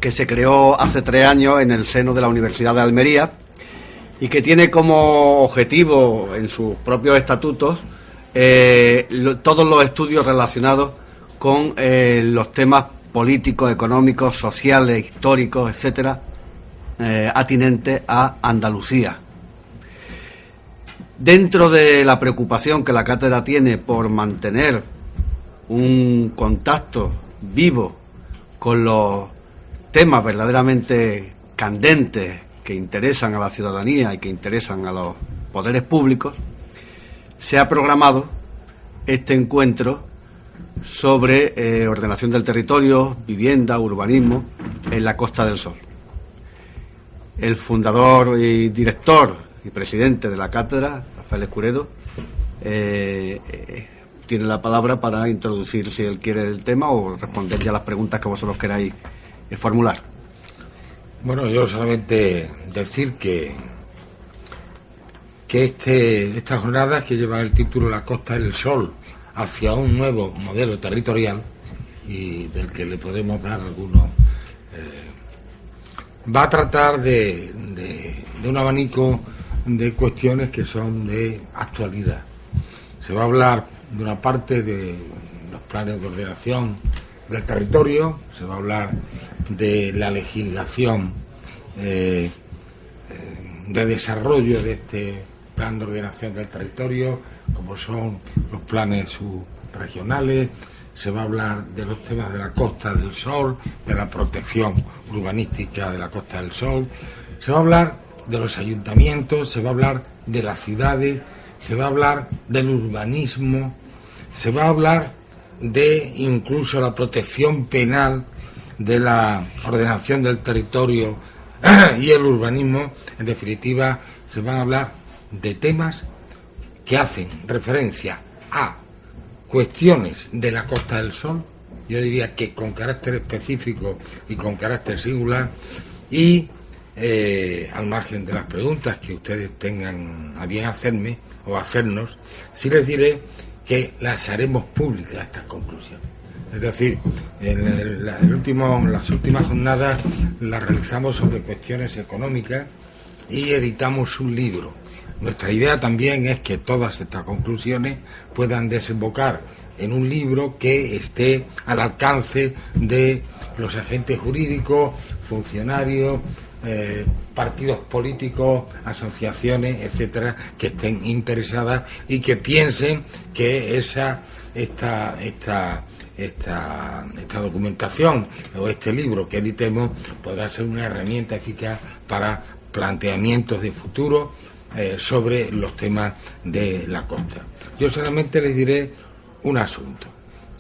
que se creó hace 3 años en el seno de la Universidad de Almería y que tiene como objetivo en sus propios estatutos todos los estudios relacionados con los temas políticos, económicos, sociales, históricos, etcétera, atinentes a Andalucía. Dentro de la preocupación que la cátedra tiene por mantener un contacto vivo con los temas verdaderamente candentes que interesan a la ciudadanía y que interesan a los poderes públicos, se ha programado este encuentro sobre ordenación del territorio, vivienda, urbanismo en la Costa del Sol. El fundador y director y presidente de la cátedra, Rafael Escuredo, tiene la palabra para introducir, si él quiere, el tema o responder ya las preguntas que vosotros queráis formular. Bueno, yo solamente decir que esta jornada, que lleva el título La Costa del Sol hacia un nuevo modelo territorial, y del que le podremos dar algunos, va a tratar de un abanico de cuestiones que son de actualidad. Se va a hablar de una parte de los planes de ordenación del territorio, se va a hablar de la legislación de desarrollo de este plan de ordenación del territorio, como son los planes subregionales, se va a hablar de los temas de la Costa del Sol, de la protección urbanística de la Costa del Sol, se va a hablar de los ayuntamientos, se va a hablar de las ciudades, se va a hablar del urbanismo, se va a hablar de incluso la protección penal de la ordenación del territorio y el urbanismo. En definitiva, se van a hablar de temas que hacen referencia a cuestiones de la Costa del Sol, yo diría que con carácter específico y con carácter singular, y al margen de las preguntas que ustedes tengan a bien hacerme o hacernos, sí les diré que las haremos públicas estas conclusiones. Es decir, las últimas jornadas las realizamos sobre cuestiones económicas y editamos un libro. Nuestra idea también es que todas estas conclusiones puedan desembocar en un libro que esté al alcance de los agentes jurídicos, funcionarios, partidos políticos, asociaciones, etcétera, que estén interesadas y que piensen que esta documentación o este libro que editemos podrá ser una herramienta eficaz para planteamientos de futuro sobre los temas de la costa. Yo solamente les diré un asunto,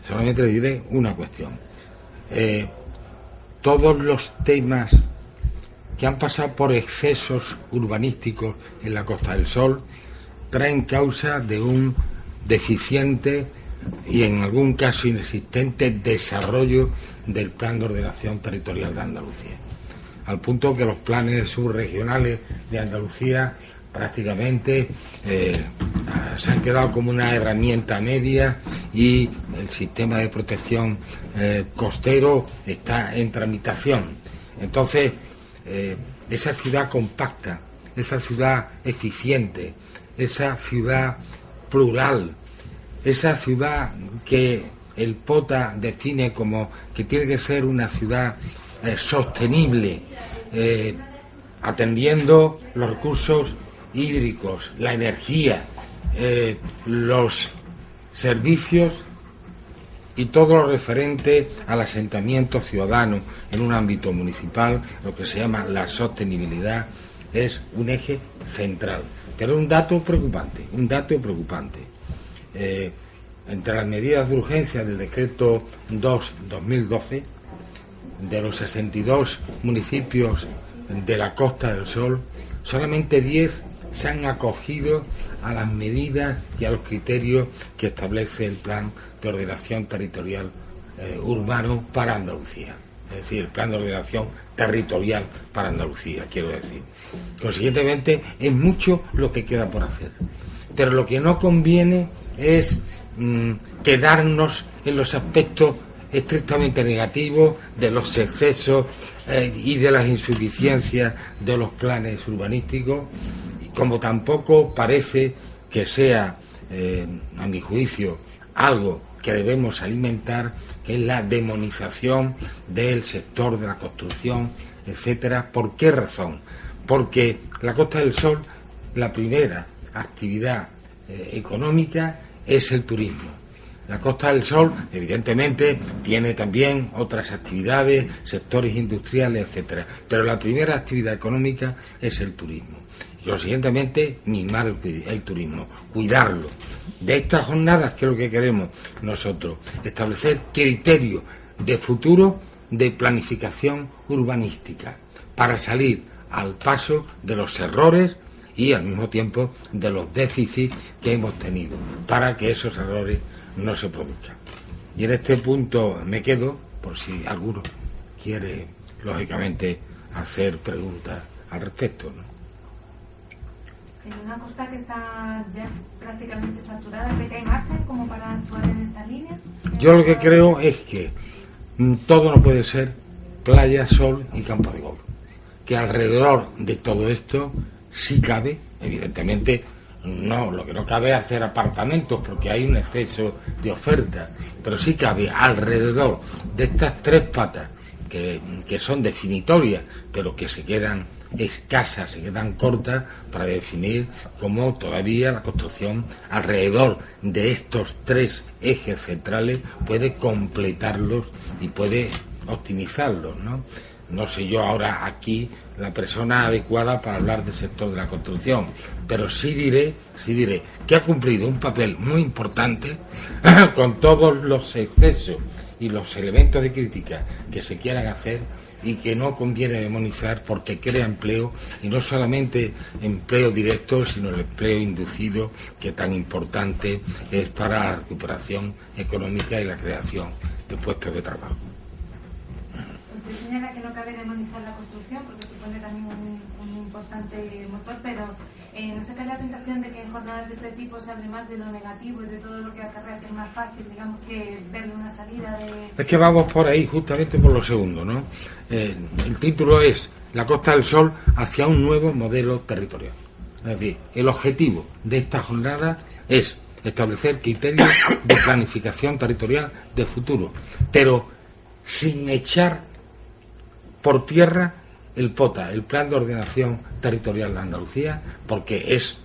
solamente les diré una cuestión. Todos los temas que han pasado por excesos urbanísticos en la Costa del Sol traen causa de un deficiente y en algún caso inexistente desarrollo del plan de ordenación territorial de Andalucía, al punto que los planes subregionales de Andalucía prácticamente se han quedado como una herramienta media y el sistema de protección costero está en tramitación. Entonces, esa ciudad compacta, esa ciudad eficiente, esa ciudad plural, esa ciudad que el POTA define como que tiene que ser una ciudad sostenible, atendiendo los recursos hídricos, la energía, los servicios y todo lo referente al asentamiento ciudadano en un ámbito municipal, lo que se llama la sostenibilidad, es un eje central. Pero un dato preocupante. Entre las medidas de urgencia del decreto 2/2012, de los 62 municipios de la Costa del Sol, solamente 10 se han acogido a las medidas y a los criterios que establece el plan de ordenación territorial urbano para Andalucía. Es decir, el plan de ordenación territorial para Andalucía, quiero decir. Consiguientemente, es mucho lo que queda por hacer. Pero lo que no conviene es quedarnos en los aspectos estrictamente negativo de los excesos y de las insuficiencias de los planes urbanísticos, como tampoco parece que sea, a mi juicio, algo que debemos alimentar, que es la demonización del sector de la construcción, etcétera. ¿Por qué razón? Porque la Costa del Sol, la primera actividad económica es el turismo. La Costa del Sol, evidentemente, tiene también otras actividades, sectores industriales, etcétera, pero la primera actividad económica es el turismo. Y, consiguientemente, mimar el turismo, cuidarlo. De estas jornadas, ¿qué es lo que queremos nosotros? Establecer criterios de futuro de planificación urbanística para salir al paso de los errores y, al mismo tiempo, de los déficits que hemos tenido, para que esos errores no se produzcan. Y en este punto me quedo, por si alguno quiere, lógicamente, hacer preguntas al respecto, ¿no? En una costa que está ya prácticamente saturada, ¿cree que hay margen como para actuar en esta línea? Yo lo que creo es que todo no puede ser playa, sol y campo de golf. Que alrededor de todo esto sí cabe, evidentemente, no, lo que no cabe es hacer apartamentos porque hay un exceso de oferta, pero sí cabe alrededor de estas tres patas que son definitorias, pero que se quedan escasas, se quedan cortas para definir cómo todavía la construcción alrededor de estos tres ejes centrales puede completarlos y puede optimizarlos, ¿no? No sé yo ahora aquí la persona adecuada para hablar del sector de la construcción, pero sí diré que ha cumplido un papel muy importante con todos los excesos y los elementos de crítica que se quieran hacer y que no conviene demonizar porque crea empleo, y no solamente empleo directo, sino el empleo inducido, que tan importante es para la recuperación económica y la creación de puestos de trabajo. Usted señala que no cabe demonizar la construcción porque supone también un importante motor, pero ¿no se cae la tentación de que en jornadas de este tipo se hable más de lo negativo y de todo lo que acarrea, que es más fácil, digamos, que verle una salida de...? Es que vamos por ahí, justamente por lo segundo, ¿no? El título es La Costa del Sol hacia un nuevo modelo territorial. Es decir, el objetivo de esta jornada es establecer criterios de planificación territorial de futuro, pero sin echar por tierra el POTA, el Plan de Ordenación Territorial de Andalucía, porque es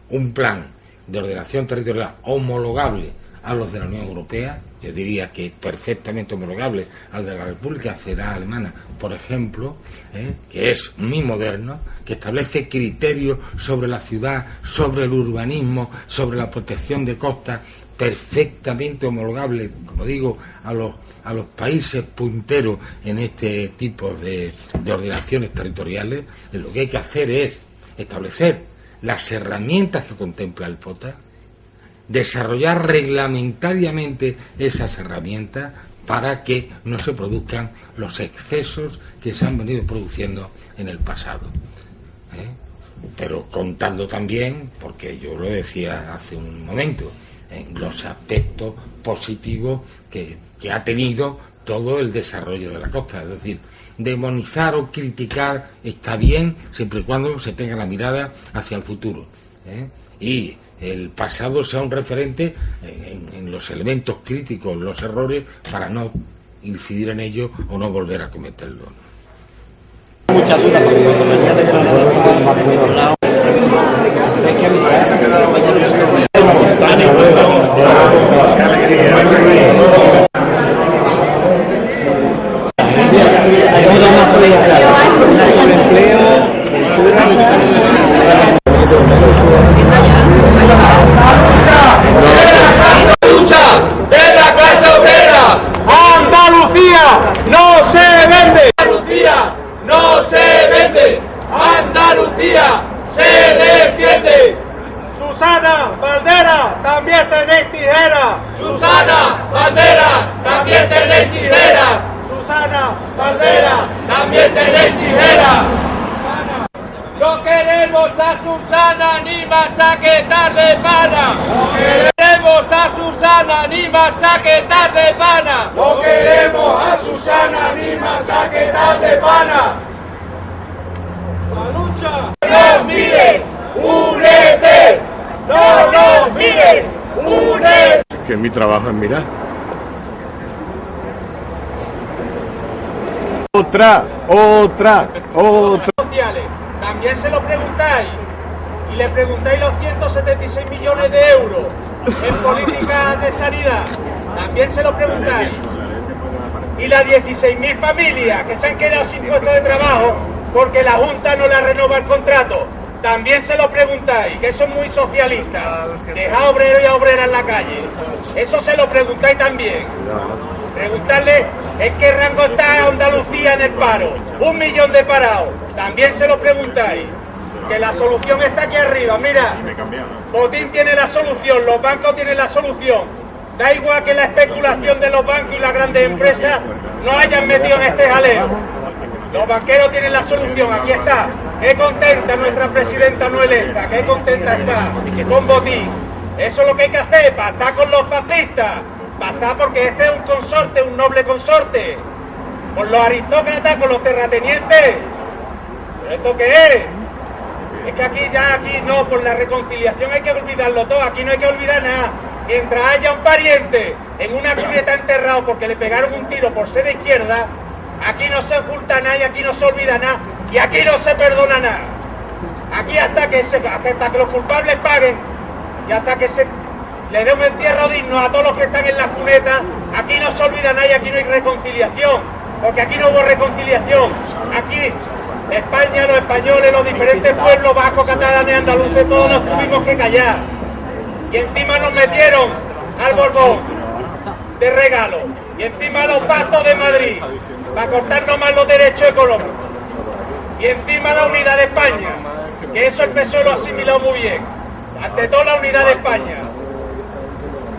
un plan de ordenación territorial homologable a los de la Unión Europea, yo diría que perfectamente homologable al de la República Federal Alemana, por ejemplo, que es muy moderno, que establece criterios sobre la ciudad, sobre el urbanismo, sobre la protección de costas, perfectamente homologable, como digo, a los países punteros en este tipo de ordenaciones territoriales. Lo que hay que hacer es establecer las herramientas que contempla el POTA, desarrollar reglamentariamente esas herramientas para que no se produzcan los excesos que se han venido produciendo en el pasado. Pero contando también, porque yo lo decía hace un momento, en los aspectos positivos que ha tenido todo el desarrollo de la costa. Es decir, demonizar o criticar está bien siempre y cuando se tenga la mirada hacia el futuro, y el pasado sea un referente en los elementos críticos, los errores, para no incidir en ello o no volver a cometerlo. Muchas dudas porque cuando mañana hay que avisar, se queda mañana. Ayuda más política, sobreempleo, lucha de la clase obrera. Andalucía no se vende. Andalucía no se vende. Andalucía se defiende. Susana Bandera, también tenéis tijeras. Susana Bandera, también tenéis tijeras. Susana Bandera, también tenéis tijeras. No queremos a Susana ni machaquetar de pana. No queremos queremos a Susana ni machaquetas de pana. No queremos a Susana ni machaquetas de pana. ¡La lucha! ¡No nos mires! ¡Únete! ¡No nos mires! ¡Únete! Que mi trabajo es mirar. Otra. Sociales. También se lo preguntáis. Y le preguntáis los 176 millones de euros en políticas de sanidad. También se lo preguntáis. Y las 16.000 familias que se han quedado sin puesto de trabajo porque la Junta no le renova el contrato. También se lo preguntáis, que son muy socialistas. Dejad obreros y a obreras en la calle. Eso se lo preguntáis también. Preguntarle en qué rango está Andalucía en el paro. 1 millón de parados. También se lo preguntáis. Que la solución está aquí arriba. Mira, Botín tiene la solución, los bancos tienen la solución. Da igual que la especulación de los bancos y las grandes empresas no hayan metido en este jaleo. Los banqueros tienen la solución, aquí está. Qué contenta nuestra presidenta no electa, qué contenta está con Botín. Eso es lo que hay que hacer, para estar con los fascistas. Para estar porque este es un consorte, un noble consorte. Con los aristócratas, con los terratenientes. ¿Pero esto qué es? Es que aquí no, por la reconciliación hay que olvidarlo todo, aquí no hay que olvidar nada. Mientras haya un pariente en una cuneta enterrado porque le pegaron un tiro por ser de izquierda, aquí no se oculta nada y aquí no se olvida nada y aquí no se perdona nada. Aquí hasta que los culpables paguen y hasta que se le dé un entierro digno a todos los que están en las cunetas, aquí no se olvida nada y aquí no hay reconciliación, porque aquí no hubo reconciliación. Aquí España, los españoles, los diferentes pueblos vascos, catalanes, andaluces, todos nos tuvimos que callar. Y encima nos metieron al Borbón de regalo. Y encima los pactos de Madrid, para cortarnos más los derechos económicos. Y encima la unidad de España, que eso el PSOE lo ha asimilado muy bien. Ante todo la unidad de España.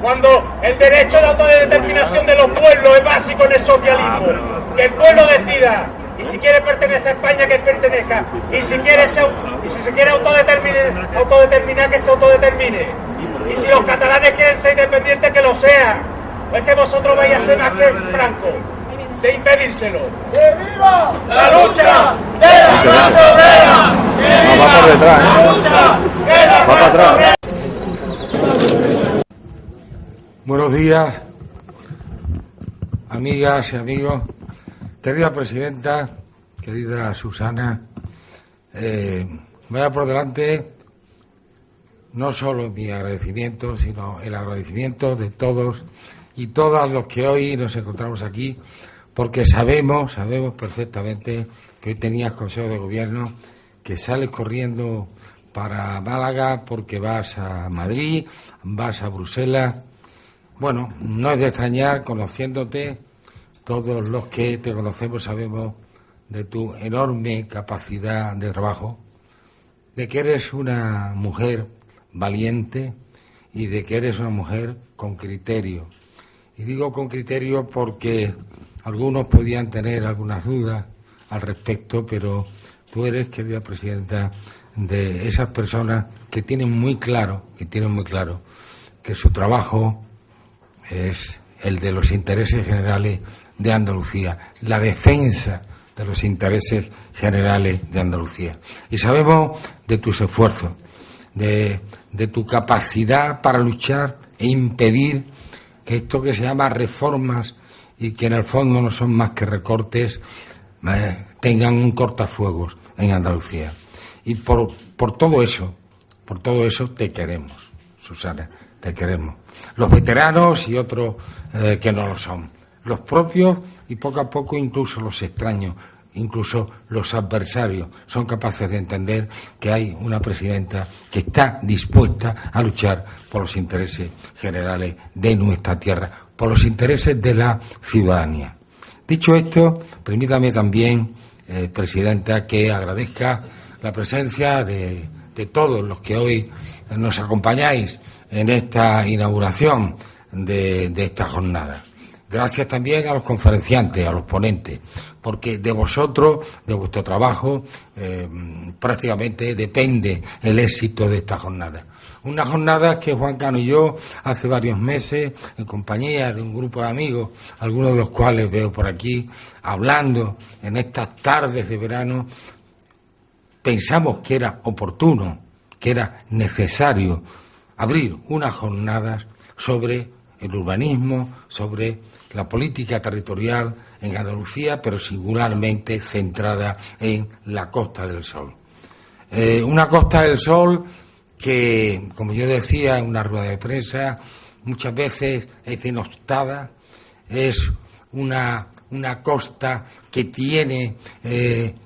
Cuando el derecho de autodeterminación de los pueblos es básico en el socialismo. Que el pueblo decida. Y si quiere pertenecer a España, que pertenezca. Y si se quiere autodeterminar, que se autodetermine. Y si los catalanes quieren ser independientes, que lo sean. Pues que vosotros vais a ser más que Franco, de impedírselo. ¡Que viva la lucha de la clase obrera! ¡Que viva va por detrás, la lucha de la clase obrera! Buenos días, amigas y amigos. Querida presidenta, querida Susana, vaya por delante no solo mi agradecimiento, sino el agradecimiento de todos y todas los que hoy nos encontramos aquí, porque sabemos perfectamente que hoy tenías Consejo de Gobierno, que sales corriendo para Málaga porque vas a Madrid, vas a Bruselas. Bueno, no es de extrañar, conociéndote. Todos los que te conocemos sabemos de tu enorme capacidad de trabajo, de que eres una mujer valiente y de que eres una mujer con criterio. Y digo con criterio porque algunos podían tener algunas dudas al respecto, pero tú eres, querida presidenta, de esas personas que tienen muy claro que su trabajo es el de los intereses generales de Andalucía, la defensa de los intereses generales de Andalucía. Y sabemos de tus esfuerzos, de tu capacidad para luchar e impedir que esto que se llama reformas y que en el fondo no son más que recortes, tengan un cortafuegos en Andalucía. Y por todo eso te queremos, Susana, te queremos. Los veteranos y otros que no lo son. Los propios y poco a poco incluso los extraños, incluso los adversarios, son capaces de entender que hay una presidenta que está dispuesta a luchar por los intereses generales de nuestra tierra, por los intereses de la ciudadanía. Dicho esto, permítame también, presidenta, que agradezca la presencia de todos los que hoy nos acompañáis en esta inauguración de esta jornada. Gracias también a los conferenciantes, a los ponentes, porque de vosotros, de vuestro trabajo, prácticamente depende el éxito de esta jornada. Una jornada que Juan Cano y yo, hace varios meses, en compañía de un grupo de amigos, algunos de los cuales veo por aquí, hablando en estas tardes de verano, pensamos que era oportuno, que era necesario abrir unas jornadas sobre el urbanismo, sobre la política territorial en Andalucía, pero singularmente centrada en la Costa del Sol. Una Costa del Sol que, como yo decía en una rueda de prensa, muchas veces es denostada, es una costa que tiene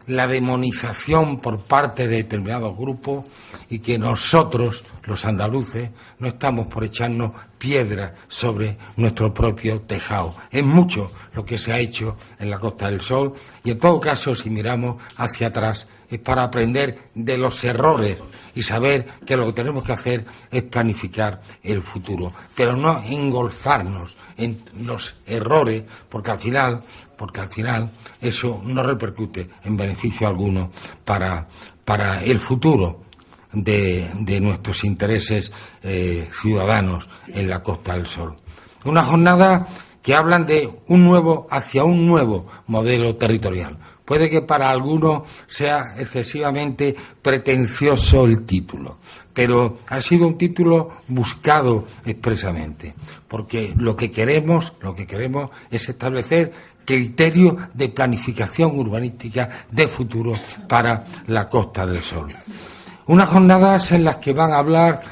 la demonización por parte de determinados grupos y que nosotros, los andaluces, no estamos por echarnos piedras sobre nuestro propio tejado. Es mucho lo que se ha hecho en la Costa del Sol y, en todo caso, si miramos hacia atrás, es para aprender de los errores y saber que lo que tenemos que hacer es planificar el futuro, pero no engolfarnos en los errores, porque al final eso no repercute en beneficio alguno para el futuro de nuestros intereses ciudadanos en la Costa del Sol. Una jornada que hablan de un nuevo modelo territorial. Puede que para algunos sea excesivamente pretencioso el título, pero ha sido un título buscado expresamente, porque lo que queremos es establecer criterios de planificación urbanística de futuro para la Costa del Sol. Unas jornadas en las que van a hablar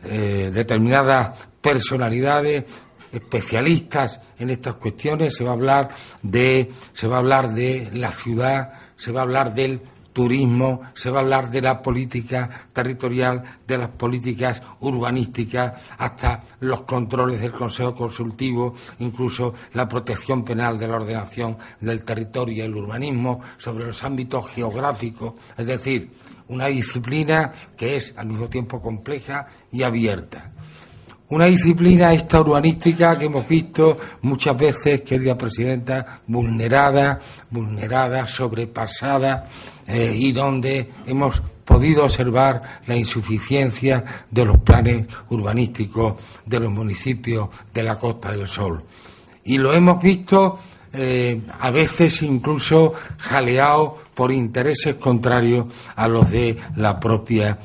determinadas personalidades, especialistas en estas cuestiones. Se va a hablar de la ciudad, se va a hablar del turismo, se va a hablar de la política territorial, de las políticas urbanísticas, hasta los controles del Consejo Consultivo, incluso la protección penal de la ordenación del territorio y el urbanismo, sobre los ámbitos geográficos, es decir, una disciplina que es al mismo tiempo compleja y abierta. Una disciplina esta urbanística que hemos visto muchas veces, querida presidenta, vulnerada, sobrepasada, y donde hemos podido observar la insuficiencia de los planes urbanísticos de los municipios de la Costa del Sol. Y lo hemos visto a veces incluso jaleado por intereses contrarios a los de la propia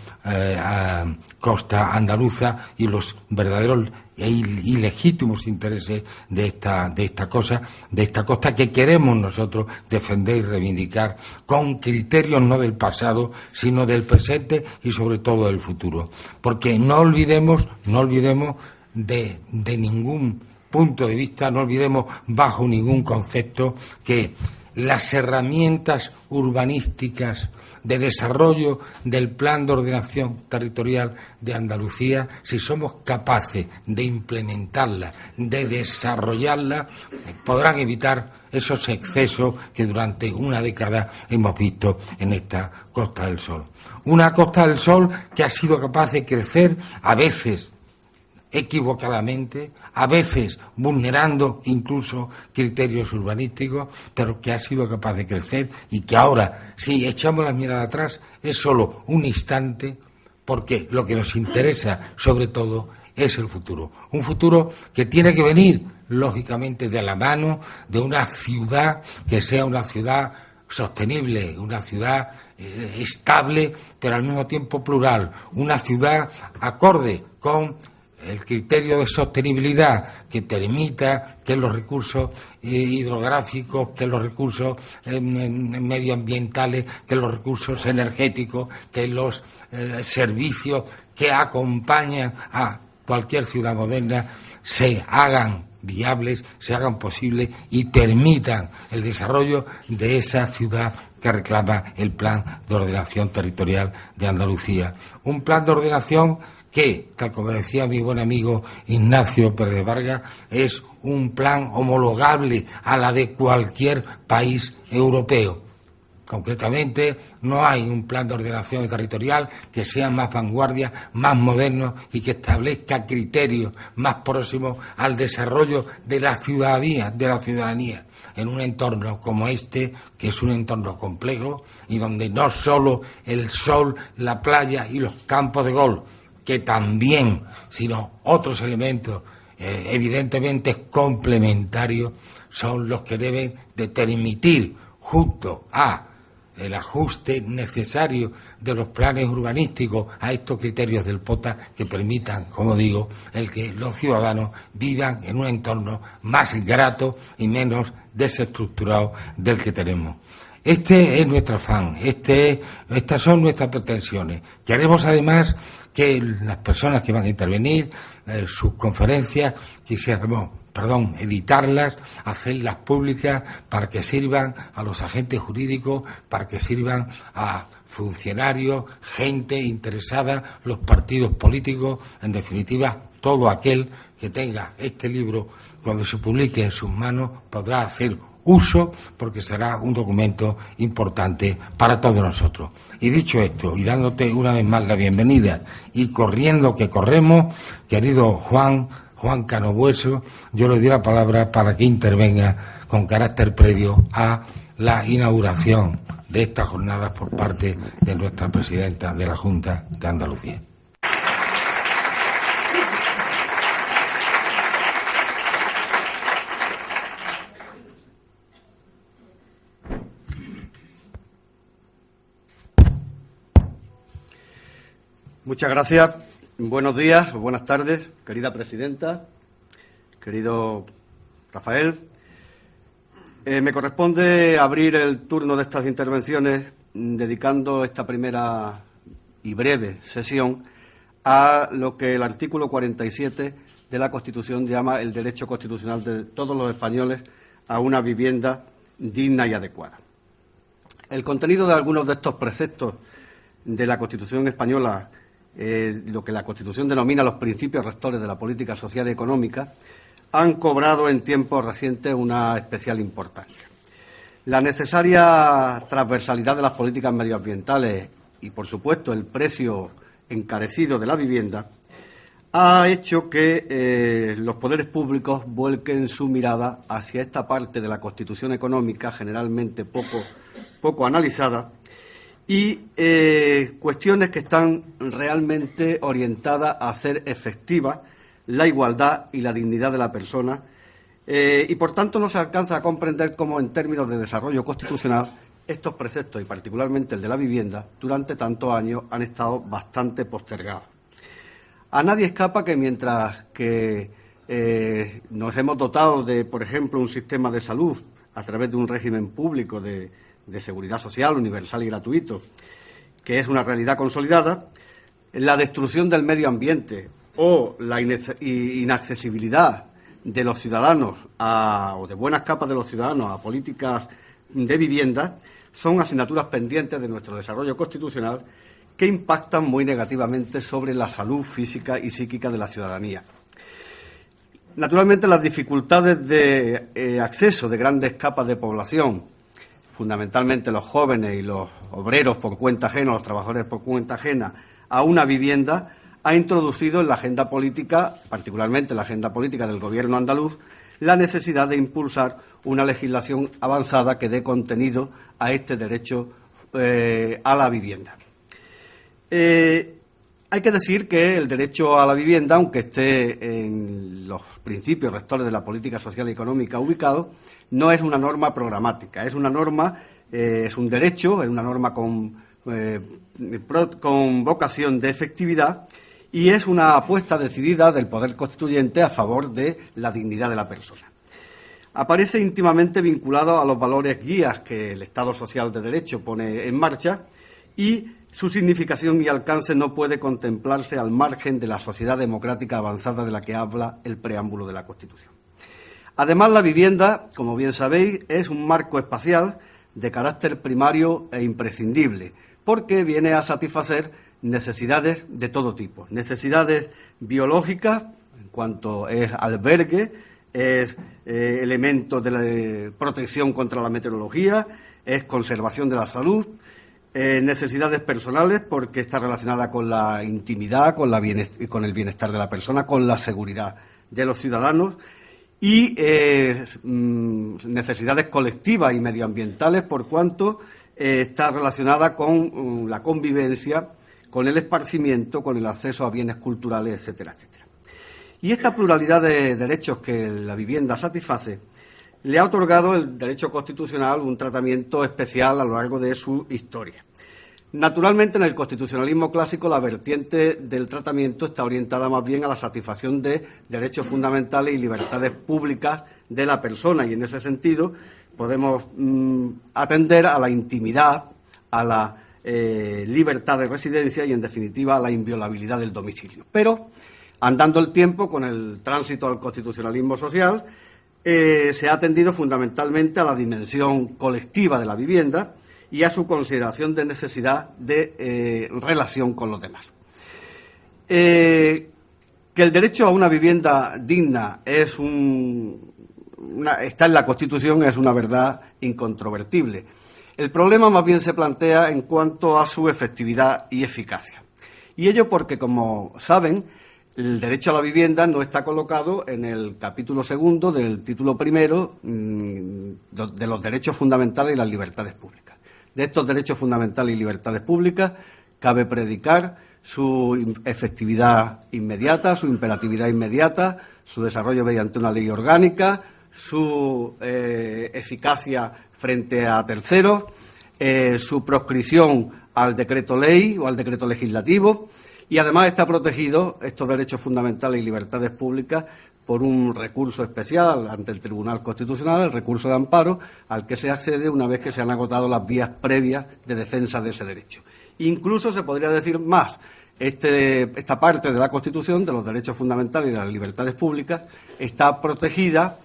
costa andaluza y los verdaderos e ilegítimos intereses de esta costa que queremos nosotros defender y reivindicar con criterios no del pasado, sino del presente y sobre todo del futuro. Porque no olvidemos de ningún punto de vista, no olvidemos bajo ningún concepto que las herramientas urbanísticas de desarrollo del Plan de Ordenación Territorial de Andalucía, si somos capaces de implementarla, de desarrollarla, podrán evitar esos excesos que durante una década hemos visto en esta Costa del Sol. Una Costa del Sol que ha sido capaz de crecer, a veces equivocadamente, a veces vulnerando incluso criterios urbanísticos, pero que ha sido capaz de crecer y que ahora, si echamos la mirada atrás, es solo un instante, porque lo que nos interesa sobre todo es el futuro. Un futuro que tiene que venir, lógicamente, de la mano de una ciudad que sea una ciudad sostenible, una ciudad estable, pero al mismo tiempo plural, una ciudad acorde con el criterio de sostenibilidad que permita que los recursos hidrográficos, que los recursos medioambientales, que los recursos energéticos, que los servicios que acompañan a cualquier ciudad moderna se hagan viables, se hagan posibles y permitan el desarrollo de esa ciudad que reclama el Plan de Ordenación Territorial de Andalucía. Un plan de ordenación que, tal como decía mi buen amigo Ignacio Pérez de Vargas, es un plan homologable a la de cualquier país europeo. Concretamente, no hay un plan de ordenación territorial que sea más vanguardia, más moderno y que establezca criterios más próximos al desarrollo de la ciudadanía, en un entorno como este, que es un entorno complejo y donde no solo el sol, la playa y los campos de golf, que también, sino otros elementos evidentemente complementarios, son los que deben de permitir, junto a el ajuste necesario de los planes urbanísticos a estos criterios del POTA, que permitan, como digo, el que los ciudadanos vivan en un entorno más grato y menos desestructurado del que tenemos. Este es nuestro afán, estas son nuestras pretensiones. Queremos además que las personas que van a intervenir, sus conferencias, editarlas, hacerlas públicas para que sirvan a los agentes jurídicos, para que sirvan a funcionarios, gente interesada, los partidos políticos, en definitiva, todo aquel que tenga este libro, cuando se publique en sus manos, podrá hacer uso, porque será un documento importante para todos nosotros. Y dicho esto, y dándote una vez más la bienvenida, y corriendo que corremos, querido Juan Canobueso, yo le doy la palabra para que intervenga con carácter previo a la inauguración de estas jornadas por parte de nuestra presidenta de la Junta de Andalucía. Muchas gracias. Buenos días o buenas tardes, querida presidenta, querido Rafael. Me corresponde abrir el turno de estas intervenciones dedicando esta primera y breve sesión a lo que el artículo 47 de la Constitución llama el derecho constitucional de todos los españoles a una vivienda digna y adecuada. El contenido de algunos de estos preceptos de la Constitución española, lo que la Constitución denomina los principios rectores de la política social y económica, han cobrado en tiempos recientes una especial importancia. La necesaria transversalidad de las políticas medioambientales y, por supuesto, el precio encarecido de la vivienda ha hecho que los poderes públicos vuelquen su mirada hacia esta parte de la Constitución económica, generalmente poco analizada, y cuestiones que están realmente orientadas a hacer efectiva la igualdad y la dignidad de la persona, y por tanto no se alcanza a comprender cómo, en términos de desarrollo constitucional, estos preceptos, y particularmente el de la vivienda, durante tantos años han estado bastante postergados. A nadie escapa que mientras que nos hemos dotado de, por ejemplo, un sistema de salud a través de un régimen público de seguridad social universal y gratuito, que es una realidad consolidada, la destrucción del medio ambiente o la inaccesibilidad de los ciudadanos o de buenas capas de los ciudadanos a políticas de vivienda son asignaturas pendientes de nuestro desarrollo constitucional que impactan muy negativamente sobre la salud física y psíquica de la ciudadanía. Naturalmente, las dificultades de acceso de grandes capas de población, fundamentalmente los jóvenes y los obreros por cuenta ajena, los trabajadores por cuenta ajena, a una vivienda, ha introducido en la agenda política, particularmente en la agenda política del Gobierno andaluz, la necesidad de impulsar una legislación avanzada que dé contenido a este derecho a la vivienda. Hay que decir que el derecho a la vivienda, aunque esté en los principios rectores de la política social y económica ubicado, no es una norma programática, es una norma, es un derecho, es una norma con vocación de efectividad y es una apuesta decidida del poder constituyente a favor de la dignidad de la persona. Aparece íntimamente vinculado a los valores guías que el Estado social de derecho pone en marcha y su significación y alcance no puede contemplarse al margen de la sociedad democrática avanzada de la que habla el preámbulo de la Constitución. Además, la vivienda, como bien sabéis, es un marco espacial de carácter primario e imprescindible, porque viene a satisfacer necesidades de todo tipo. Necesidades biológicas, en cuanto es albergue, es elemento de la protección contra la meteorología, es conservación de la salud, necesidades personales, porque está relacionada con la intimidad, con el bienestar de la persona, con la seguridad de los ciudadanos, y necesidades colectivas y medioambientales, por cuanto está relacionada con la convivencia, con el esparcimiento, con el acceso a bienes culturales, etcétera, etcétera. Y esta pluralidad de derechos que la vivienda satisface le ha otorgado el derecho constitucional un tratamiento especial a lo largo de su historia. Naturalmente, en el constitucionalismo clásico, la vertiente del tratamiento está orientada más bien a la satisfacción de derechos fundamentales y libertades públicas de la persona, y en ese sentido podemos atender a la intimidad, a la libertad de residencia y, en definitiva, a la inviolabilidad del domicilio. Pero, andando el tiempo, con el tránsito al constitucionalismo social, se ha atendido fundamentalmente a la dimensión colectiva de la vivienda y a su consideración de necesidad de relación con los demás. Que el derecho a una vivienda digna está en la Constitución es una verdad incontrovertible. El problema más bien se plantea en cuanto a su efectividad y eficacia. Y ello porque, como saben, el derecho a la vivienda no está colocado en el capítulo 2 del título 1 de los derechos fundamentales y las libertades públicas. De estos derechos fundamentales y libertades públicas cabe predicar su efectividad inmediata, su imperatividad inmediata, su desarrollo mediante una ley orgánica, su eficacia frente a terceros, su proscripción al decreto ley o al decreto legislativo, y además está protegido estos derechos fundamentales y libertades públicas por un recurso especial ante el Tribunal Constitucional, el recurso de amparo, al que se accede una vez que se han agotado las vías previas de defensa de ese derecho. Incluso se podría decir más, esta parte de la Constitución, de los derechos fundamentales y de las libertades públicas, está protegida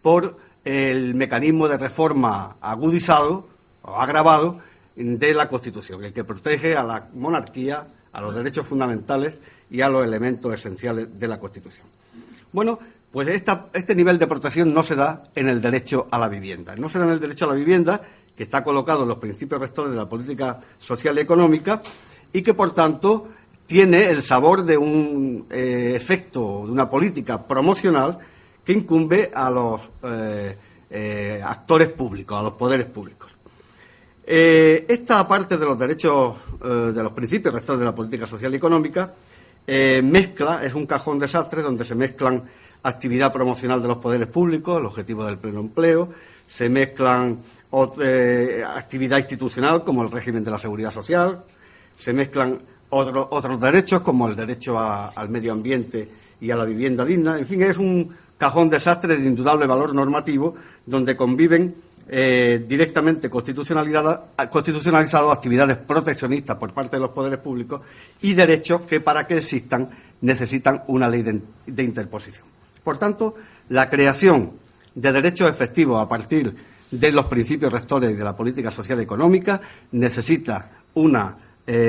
por el mecanismo de reforma agudizado o agravado de la Constitución, el que protege a la monarquía, a los derechos fundamentales y a los elementos esenciales de la Constitución. Bueno, pues este nivel de protección no se da en el derecho a la vivienda. No se da en el derecho a la vivienda, que está colocado en los principios rectores de la política social y económica, y que, por tanto, tiene el sabor de un efecto, de una política promocional que incumbe a los actores públicos, a los poderes públicos. Esta parte de los derechos, de los principios rectores de la política social y económica, es un cajón desastre donde se mezclan actividad promocional de los poderes públicos, el objetivo del pleno empleo, se mezclan actividad institucional como el régimen de la seguridad social, se mezclan otros derechos como el derecho al medio ambiente y a la vivienda digna. En fin, es un cajón desastre de indudable valor normativo donde conviven directamente constitucionalizados actividades proteccionistas por parte de los poderes públicos y derechos que, para que existan, necesitan una ley de interposición. Por tanto, la creación de derechos efectivos a partir de los principios rectores de la política social y económica necesita una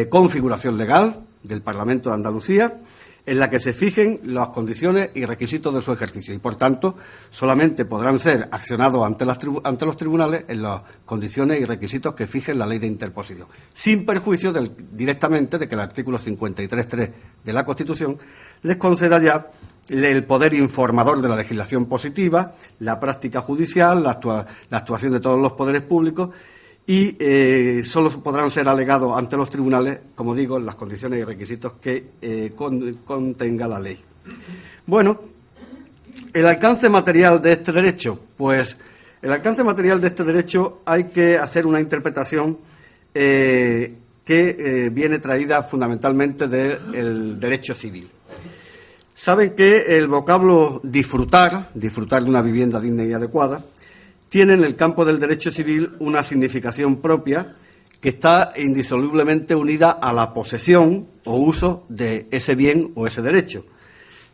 configuración legal del Parlamento de Andalucía en la que se fijen las condiciones y requisitos de su ejercicio y, por tanto, solamente podrán ser accionados ante los tribunales en las condiciones y requisitos que fijen la ley de interposición, sin perjuicio directamente de que el artículo 53.3 de la Constitución les conceda ya el poder informador de la legislación positiva, la práctica judicial, la actuación de todos los poderes públicos y solo podrán ser alegados ante los tribunales, como digo, en las condiciones y requisitos que contenga la ley. Bueno, el alcance material de este derecho. Pues el alcance material de este derecho hay que hacer una interpretación que viene traída fundamentalmente del derecho civil. Saben que el vocablo disfrutar de una vivienda digna y adecuada, tiene en el campo del derecho civil una significación propia que está indisolublemente unida a la posesión o uso de ese bien o ese derecho.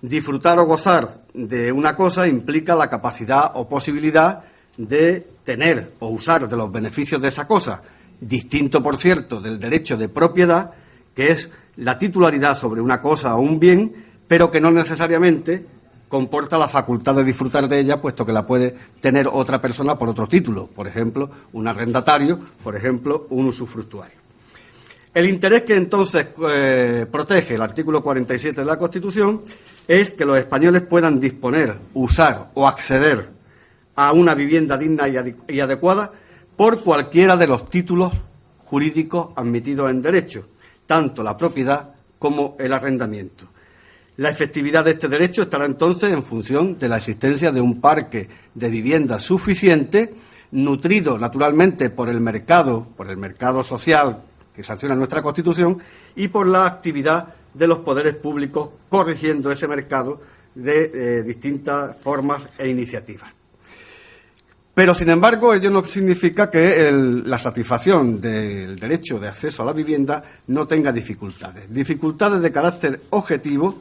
Disfrutar o gozar de una cosa implica la capacidad o posibilidad de tener o usar de los beneficios de esa cosa, distinto, por cierto, del derecho de propiedad, que es la titularidad sobre una cosa o un bien, pero que no necesariamente comporta la facultad de disfrutar de ella, puesto que la puede tener otra persona por otro título, por ejemplo, un arrendatario, por ejemplo, un usufructuario. El interés que entonces protege el artículo 47 de la Constitución es que los españoles puedan disponer, usar o acceder a una vivienda digna y adecuada por cualquiera de los títulos jurídicos admitidos en derecho, tanto la propiedad como el arrendamiento. La efectividad de este derecho estará entonces en función de la existencia de un parque de viviendas suficiente, nutrido naturalmente por el mercado social que sanciona nuestra Constitución y por la actividad de los poderes públicos corrigiendo ese mercado de distintas formas e iniciativas. Pero, sin embargo, ello no significa que la satisfacción del derecho de acceso a la vivienda no tenga dificultades. Dificultades de carácter objetivo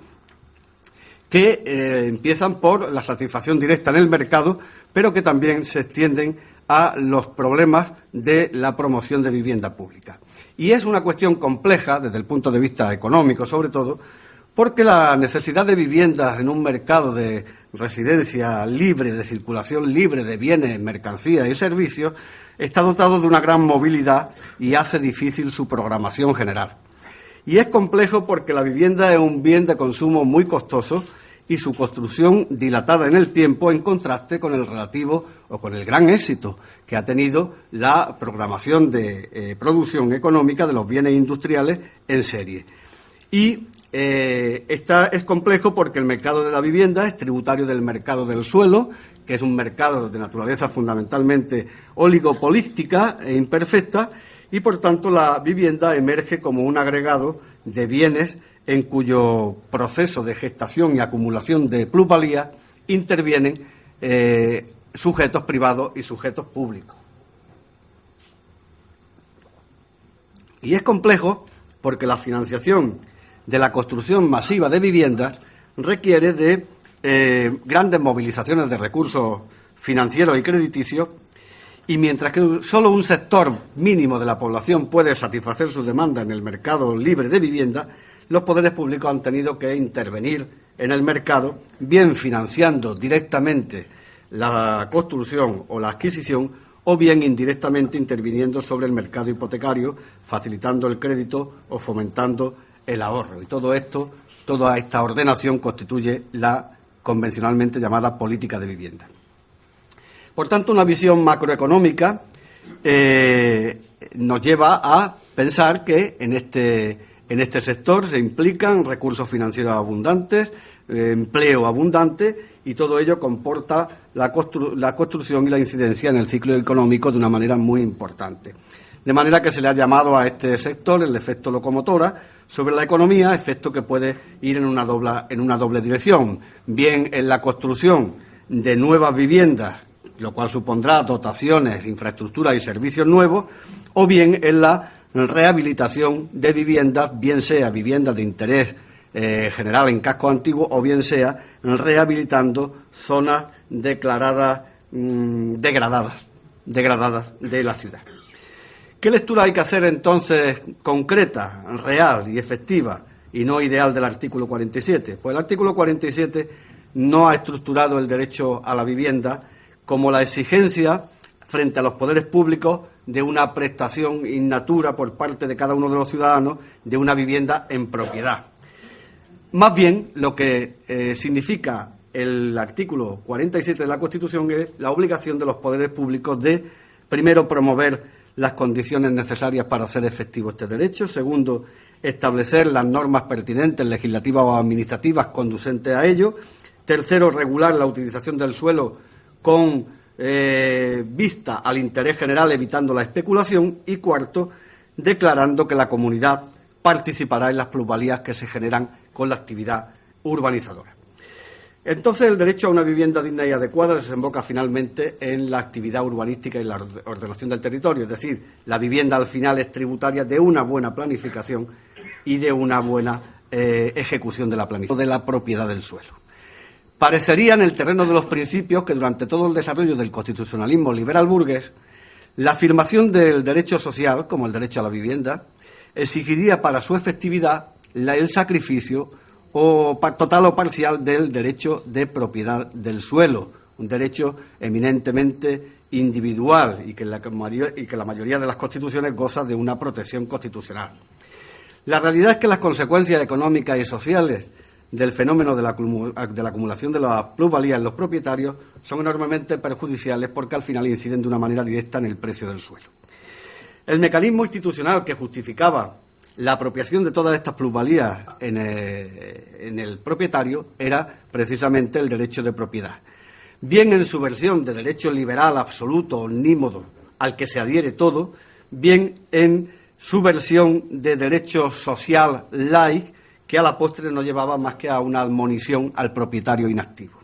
que empiezan por la satisfacción directa en el mercado, pero que también se extienden a los problemas de la promoción de vivienda pública. Y es una cuestión compleja, desde el punto de vista económico sobre todo, porque la necesidad de viviendas en un mercado de residencia libre, de circulación libre de bienes, mercancías y servicios, está dotado de una gran movilidad y hace difícil su programación general. Y es complejo porque la vivienda es un bien de consumo muy costoso y su construcción dilatada en el tiempo en contraste con el relativo o con el gran éxito que ha tenido la programación de producción económica de los bienes industriales en serie. Y es complejo porque el mercado de la vivienda es tributario del mercado del suelo, que es un mercado de naturaleza fundamentalmente oligopolística e imperfecta, y por tanto la vivienda emerge como un agregado de bienes en cuyo proceso de gestación y acumulación de plusvalía intervienen sujetos privados y sujetos públicos. Y es complejo porque la financiación de la construcción masiva de viviendas requiere de grandes movilizaciones de recursos financieros y crediticios, y mientras que solo un sector mínimo de la población puede satisfacer su demanda en el mercado libre de vivienda, los poderes públicos han tenido que intervenir en el mercado, bien financiando directamente la construcción o la adquisición, o bien indirectamente interviniendo sobre el mercado hipotecario, facilitando el crédito o fomentando el ahorro. Y todo esto, toda esta ordenación constituye la convencionalmente llamada política de vivienda. Por tanto, una visión macroeconómica nos lleva a pensar que en este sector se implican recursos financieros abundantes, empleo abundante, y todo ello comporta la construcción y la incidencia en el ciclo económico de una manera muy importante. De manera que se le ha llamado a este sector el efecto locomotora sobre la economía, efecto que puede ir en una doble dirección, bien en la construcción de nuevas viviendas, lo cual supondrá dotaciones, infraestructuras y servicios nuevos, o bien en la rehabilitación de viviendas, bien sea viviendas de interés general en cascos antiguos, o bien sea rehabilitando zonas degradadas de la ciudad. ¿Qué lectura hay que hacer entonces concreta, real y efectiva y no ideal del artículo 47? Pues el artículo 47 no ha estructurado el derecho a la vivienda como la exigencia frente a los poderes públicos de una prestación in natura por parte de cada uno de los ciudadanos de una vivienda en propiedad. Más bien, lo que significa el artículo 47 de la Constitución es la obligación de los poderes públicos de, primero, promover las condiciones necesarias para hacer efectivo este derecho; segundo, establecer las normas pertinentes, legislativas o administrativas, conducentes a ello; tercero, regular la utilización del suelo con vista al interés general, evitando la especulación; y cuarto, declarando que la comunidad participará en las plusvalías que se generan con la actividad urbanizadora. Entonces, el derecho a una vivienda digna y adecuada desemboca finalmente en la actividad urbanística y la ordenación del territorio, es decir, la vivienda al final es tributaria de una buena planificación y de una buena ejecución de la planificación, de la propiedad del suelo. Parecería en el terreno de los principios que durante todo el desarrollo del constitucionalismo liberal burgués, la afirmación del derecho social, como el derecho a la vivienda, exigiría para su efectividad el sacrificio total o parcial del derecho de propiedad del suelo, un derecho eminentemente individual y que la mayoría de las constituciones goza de una protección constitucional. La realidad es que las consecuencias económicas y sociales del fenómeno de la acumulación de las plusvalías en los propietarios son enormemente perjudiciales porque al final inciden de una manera directa en el precio del suelo. El mecanismo institucional que justificaba la apropiación de todas estas plusvalías en el propietario era precisamente el derecho de propiedad. Bien en su versión de derecho liberal absoluto, omnímodo, al que se adhiere todo, bien en su versión de derecho social laic, que a la postre no llevaba más que a una admonición al propietario inactivo.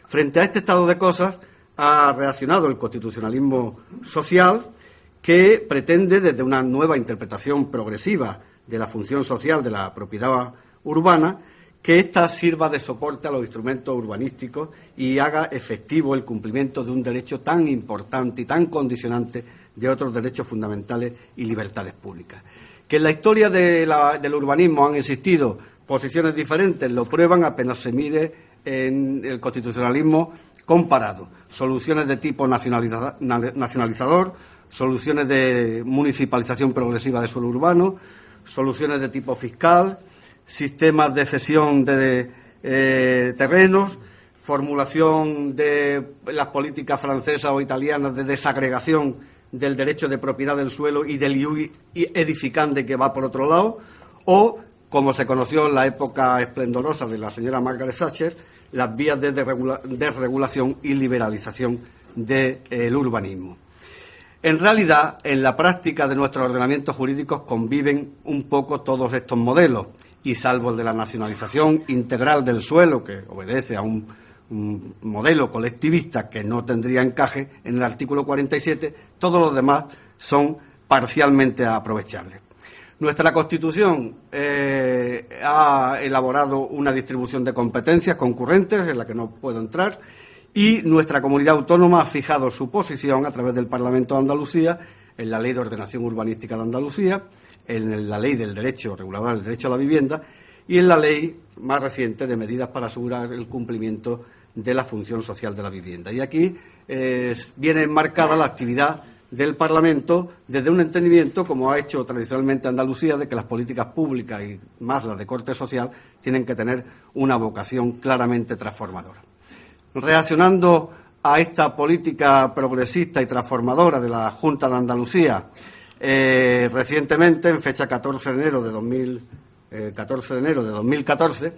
Frente a este estado de cosas ha reaccionado el constitucionalismo social, que pretende, desde una nueva interpretación progresiva de la función social de la propiedad urbana, que ésta sirva de soporte a los instrumentos urbanísticos y haga efectivo el cumplimiento de un derecho tan importante y tan condicionante de otros derechos fundamentales y libertades públicas. Que en la historia del urbanismo han existido posiciones diferentes, lo prueban apenas se mire en el constitucionalismo comparado. Soluciones de tipo nacionalizador, soluciones de municipalización progresiva de suelo urbano, soluciones de tipo fiscal, sistemas de cesión de terrenos, formulación de las políticas francesas o italianas de desagregación del derecho de propiedad del suelo y del ius edificandi que va por otro lado, o, como se conoció en la época esplendorosa de la señora Margaret Thatcher, las vías de desregulación y liberalización del urbanismo. En realidad, en la práctica de nuestros ordenamientos jurídicos conviven un poco todos estos modelos, y salvo el de la nacionalización integral del suelo, que obedece a un modelo colectivista que no tendría encaje en el artículo 47, todos los demás son parcialmente aprovechables. Nuestra Constitución ha elaborado una distribución de competencias concurrentes en la que no puedo entrar, y nuestra comunidad autónoma ha fijado su posición a través del Parlamento de Andalucía, en la Ley de Ordenación Urbanística de Andalucía, en la Ley del Derecho Regulador del Derecho a la Vivienda y en la Ley más reciente de medidas para asegurar el cumplimiento de la función social de la vivienda. Y aquí viene enmarcada la actividad del Parlamento desde un entendimiento, como ha hecho tradicionalmente Andalucía, de que las políticas públicas y más las de corte social tienen que tener una vocación claramente transformadora. Reaccionando a esta política progresista y transformadora de la Junta de Andalucía, recientemente, en fecha 14 de enero de 2014,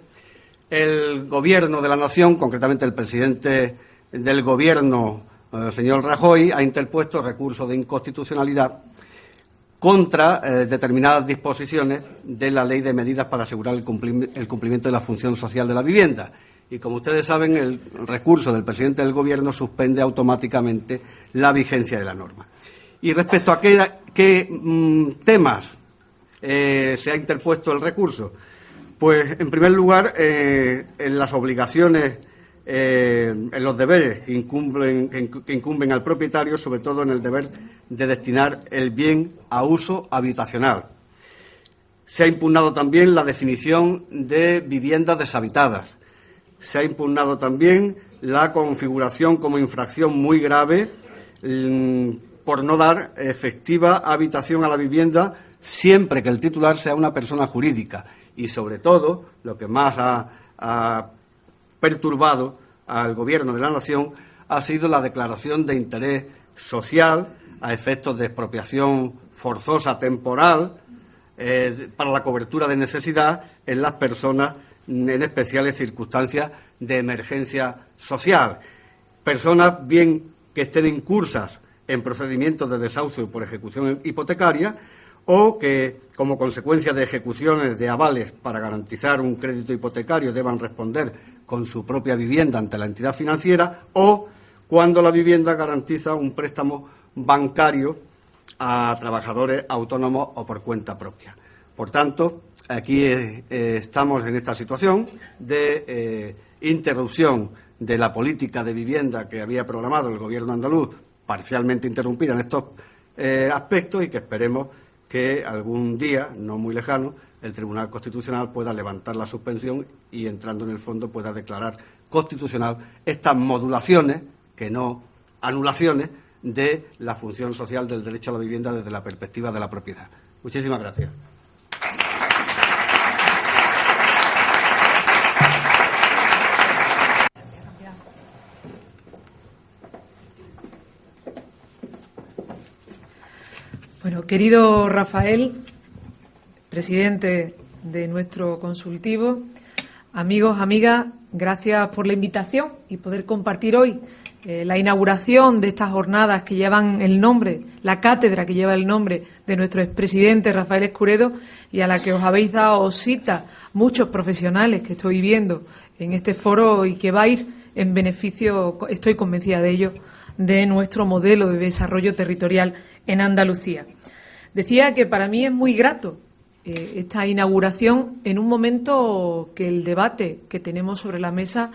el Gobierno de la Nación, concretamente el presidente del Gobierno, el señor Rajoy, ha interpuesto recurso de inconstitucionalidad contra determinadas disposiciones de la Ley de Medidas para asegurar el cumplimiento de la función social de la vivienda. Y como ustedes saben, el recurso del presidente del Gobierno suspende automáticamente la vigencia de la norma. Y respecto a qué temas se ha interpuesto el recurso, pues en primer lugar en las obligaciones, en los deberes que incumben al propietario, sobre todo en el deber de destinar el bien a uso habitacional. Se ha impugnado también la definición de viviendas deshabitadas. Se ha impugnado también la configuración como infracción muy grave por no dar efectiva habitación a la vivienda siempre que el titular sea una persona jurídica. Y sobre todo, lo que más ha perturbado al Gobierno de la Nación ha sido la declaración de interés social a efectos de expropiación forzosa temporal para la cobertura de necesidad en las personas en especiales circunstancias de emergencia social. Personas bien que estén incursas en procedimientos de desahucio por ejecución hipotecaria o que, como consecuencia de ejecuciones de avales para garantizar un crédito hipotecario, deban responder con su propia vivienda ante la entidad financiera, o cuando la vivienda garantiza un préstamo bancario a trabajadores autónomos o por cuenta propia. Por tanto, aquí estamos en esta situación de interrupción de la política de vivienda que había programado el Gobierno andaluz, parcialmente interrumpida en estos aspectos, y que esperemos que algún día, no muy lejano, el Tribunal Constitucional pueda levantar la suspensión y, entrando en el fondo, pueda declarar constitucional estas modulaciones, que no anulaciones, de la función social del derecho a la vivienda desde la perspectiva de la propiedad. Muchísimas gracias. Bueno, querido Rafael, presidente de nuestro consultivo, amigos, amigas, gracias por la invitación y poder compartir hoy la inauguración de estas jornadas que llevan el nombre, la cátedra que lleva el nombre de nuestro expresidente Rafael Escuredo, y a la que os habéis dado cita muchos profesionales que estoy viendo en este foro y que va a ir en beneficio, estoy convencida de ello, de nuestro modelo de desarrollo territorial en Andalucía. Decía que para mí es muy grato esta inauguración en un momento que el debate que tenemos sobre la mesa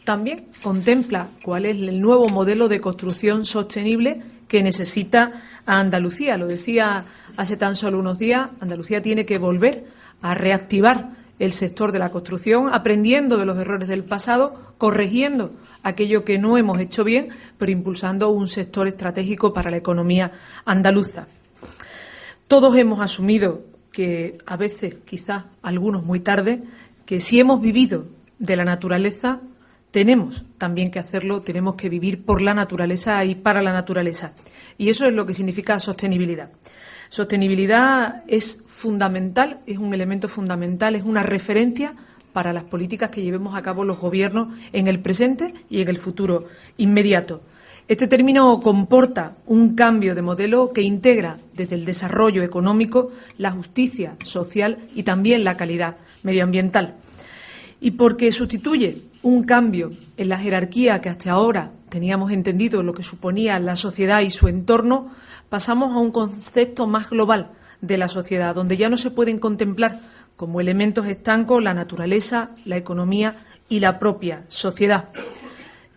también contempla cuál es el nuevo modelo de construcción sostenible que necesita a Andalucía. Lo decía hace tan solo unos días, Andalucía tiene que volver a reactivar el sector de la construcción, aprendiendo de los errores del pasado, corrigiendo aquello que no hemos hecho bien, pero impulsando un sector estratégico para la economía andaluza. Todos hemos asumido que a veces, quizás algunos muy tarde, que si hemos vivido de la naturaleza, tenemos también que hacerlo, tenemos que vivir por la naturaleza y para la naturaleza. Y eso es lo que significa sostenibilidad. Sostenibilidad es fundamental, es un elemento fundamental, es una referencia para las políticas que llevemos a cabo los gobiernos en el presente y en el futuro inmediato. Este término comporta un cambio de modelo que integra desde el desarrollo económico, la justicia social y también la calidad medioambiental. Y porque sustituye un cambio en la jerarquía que hasta ahora teníamos entendido lo que suponía la sociedad y su entorno, pasamos a un concepto más global de la sociedad, donde ya no se pueden contemplar como elementos estancos la naturaleza, la economía y la propia sociedad.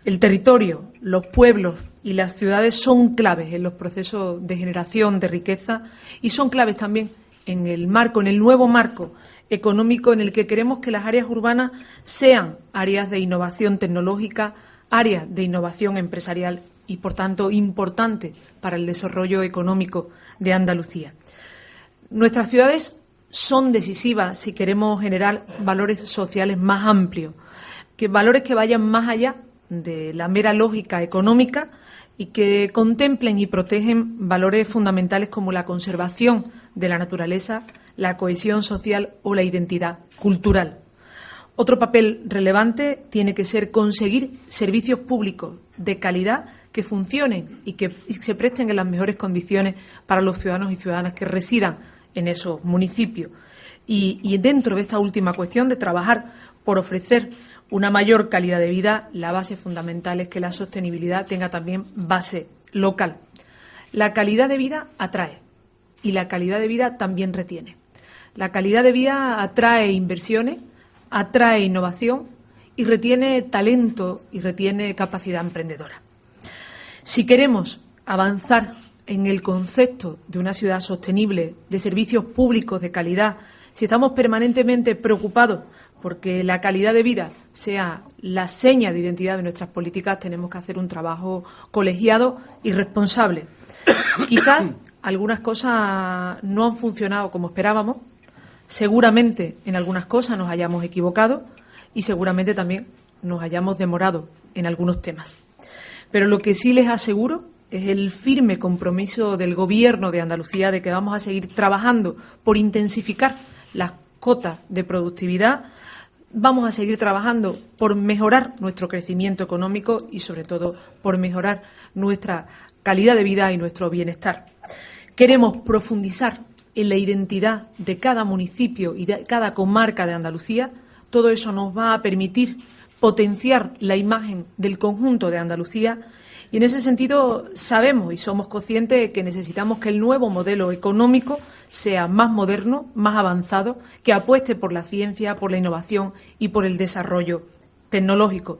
El territorio, los pueblos y las ciudades son claves en los procesos de generación de riqueza y son claves también en el nuevo marco económico en el que queremos que las áreas urbanas sean áreas de innovación tecnológica, áreas de innovación empresarial y, por tanto, importante para el desarrollo económico de Andalucía. Nuestras ciudades son decisivas si queremos generar valores sociales más amplios, valores que vayan más allá de la mera lógica económica y que contemplen y protegen valores fundamentales como la conservación de la naturaleza, la cohesión social o la identidad cultural. Otro papel relevante tiene que ser conseguir servicios públicos de calidad que funcionen y que se presten en las mejores condiciones para los ciudadanos y ciudadanas que residan en esos municipios. Y dentro de esta última cuestión de trabajar por ofrecer una mayor calidad de vida, la base fundamental es que la sostenibilidad tenga también base local. La calidad de vida atrae y la calidad de vida también retiene. La calidad de vida atrae inversiones, atrae innovación y retiene talento y retiene capacidad emprendedora. Si queremos avanzar en el concepto de una ciudad sostenible, de servicios públicos de calidad, si estamos permanentemente preocupados porque la calidad de vida sea la seña de identidad de nuestras políticas, tenemos que hacer un trabajo colegiado y responsable. Quizás algunas cosas no han funcionado como esperábamos, seguramente en algunas cosas nos hayamos equivocado y seguramente también nos hayamos demorado en algunos temas. Pero lo que sí les aseguro es el firme compromiso del Gobierno de Andalucía de que vamos a seguir trabajando por intensificar las cotas de productividad, vamos a seguir trabajando por mejorar nuestro crecimiento económico y, sobre todo, por mejorar nuestra calidad de vida y nuestro bienestar. Queremos profundizar en la identidad de cada municipio y de cada comarca de Andalucía. Todo eso nos va a permitir potenciar la imagen del conjunto de Andalucía y, en ese sentido, sabemos y somos conscientes de que necesitamos que el nuevo modelo económico sea más moderno, más avanzado, que apueste por la ciencia, por la innovación y por el desarrollo tecnológico.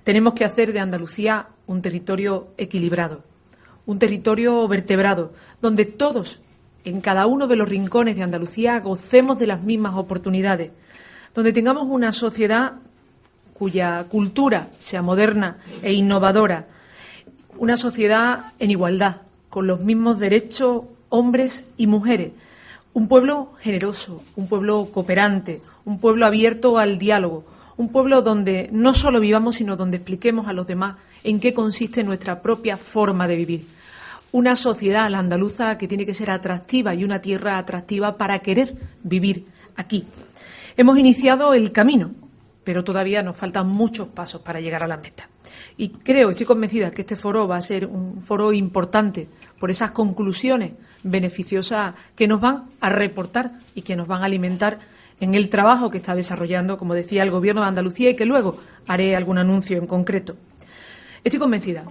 Tenemos que hacer de Andalucía un territorio equilibrado, un territorio vertebrado, donde todos en cada uno de los rincones de Andalucía gocemos de las mismas oportunidades, donde tengamos una sociedad cuya cultura sea moderna e innovadora, una sociedad en igualdad, con los mismos derechos hombres y mujeres, un pueblo generoso, un pueblo cooperante, un pueblo abierto al diálogo, un pueblo donde no solo vivamos, sino donde expliquemos a los demás en qué consiste nuestra propia forma de vivir. Una sociedad, la andaluza, que tiene que ser atractiva y una tierra atractiva para querer vivir aquí. Hemos iniciado el camino, pero todavía nos faltan muchos pasos para llegar a la meta. Y estoy convencida que este foro va a ser un foro importante por esas conclusiones beneficiosas que nos van a reportar y que nos van a alimentar en el trabajo que está desarrollando, como decía, el Gobierno de Andalucía, y que luego haré algún anuncio en concreto. Estoy convencida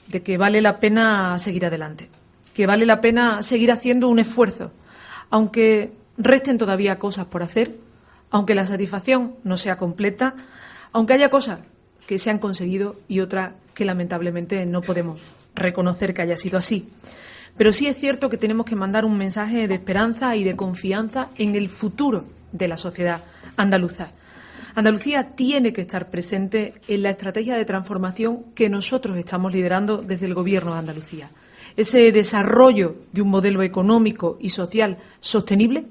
de que vale la pena seguir adelante, que vale la pena seguir haciendo un esfuerzo, aunque resten todavía cosas por hacer, aunque la satisfacción no sea completa, aunque haya cosas que se han conseguido y otras que lamentablemente no podemos reconocer que haya sido así. Pero sí es cierto que tenemos que mandar un mensaje de esperanza y de confianza en el futuro de la sociedad andaluza. Andalucía tiene que estar presente en la estrategia de transformación que nosotros estamos liderando desde el Gobierno de Andalucía. Ese desarrollo de un modelo económico y social sostenible,